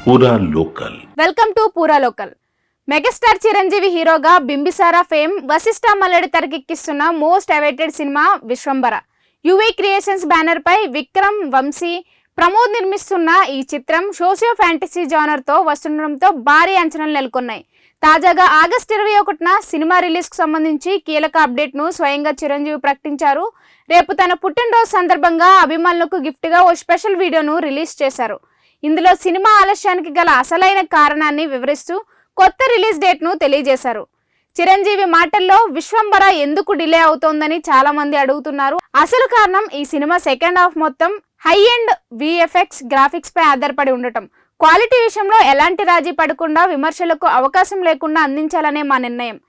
పూరా local. Welcome to Poora local. Megastar Chiranjeevi హీరోగా Bimbisara fame Vasishta Mallidi తెరకెక్కిస్తున్న మోస్ట్ అవైటెడ్ సినిమా విశ్వంబర. యువి క్రియేషన్స్ బ్యానర్ పై విక్రమ్, వంశీ, ప్రమోద్ నిర్మిస్తున్న ఈ చిత్రం సోషియో ఫ్యాంటసీ జానర్ తో వస్తుండడంతో భారీ అంచనాలు నెలకొన్నాయి. తాజాగా ఆగస్టు 21న సినిమా రిలీజ్ కు సంబంధించి కీలక అప్డేట్ ను స్వయంగా చిరంజీవి ప్రకటించారు. రేపు తన పుట్టినరోజు సందర్భంగా అభిమానులకు గిఫ్ట్ గా ఓ స్పెషల్ వీడియోను రిలీజ్ చేశారు. ఇందులో సినిమా ఆలస్యానికి గల అసలైన కారణాన్ని వివరిస్తూ కొత్త రిలీజ్ డేట్ ను తెలియజేశారు. చిరంజీవి మాటల్లో విశ్వంబర ఎందుకు డిలే అవుతోందని చాలా మంది అడుగుతున్నారు. అసలు కారణం ఈ సినిమా సెకండ్ హాఫ్ మొత్తం హై ఎండ్ విఎఫ్ఎక్స్ గ్రాఫిక్స్ పై ఆధారపడి ఉండటం. క్వాలిటీ విషయంలో ఎలాంటి రాజీ పడకుండా విమర్శలకు అవకాశం లేకుండా అందించాలనే మా నిర్ణయం.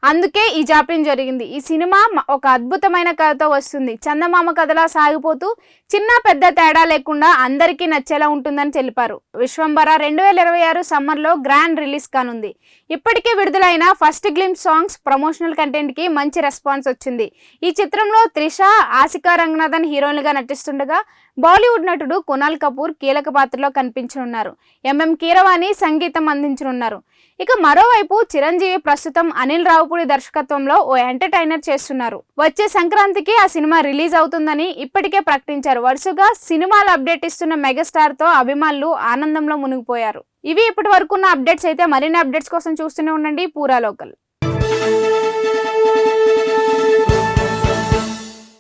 అందుకే ఈ జాప్యం జరిగింది. ఈ సినిమా ఒక అద్భుతమైన కథతో వస్తుంది. చందమామ కథలా సాగిపోతూ చిన్న పెద్ద తేడా లేకుండా అందరికీ నచ్చేలా ఉంటుందని తెలిపారు. విశ్వంబర 2026 సమ్మర్లో గ్రాండ్ రిలీజ్ కానుంది. ఇప్పటికే విడుదలైన first glimpse songs, promotional content కి మంచి రెస్పాన్స్ వచ్చింది. ఈ చిత్రంలో త్రిష, ఆసికా రంగనాథన్ హీరోయిన్గా నటిస్తుండగా బాలీవుడ్ నటుడు కునాల్ కపూర్ కీలక పాత్రలో కనిపించనున్నారు. ఎంఎం కీరవాణి సంగీతం అందించనున్నారు. ఇక మరోవైపు చిరంజీవి ప్రస్తుతం అనిల్ రావుపూడి దర్శకత్వంలో ఓ ఎంటర్టైనర్ చేస్తున్నారు. వచ్చే సంక్రాంతికి ఆ సినిమా రిలీజ్ అవుతుందని ఇప్పటికే ప్రకటించారు. వరుసగా సినిమాలు అప్డేట్ ఇస్తున్న మెగాస్టార్ తో అభిమానులు ఆనందంలో మునిగిపోయారు. ఇవి ఇప్పటి వరకున్న అప్డేట్స్ అయితే. మరిన్ని అప్డేట్స్ కోసం చూస్తూనే ఉండండి పూరా లోకల్.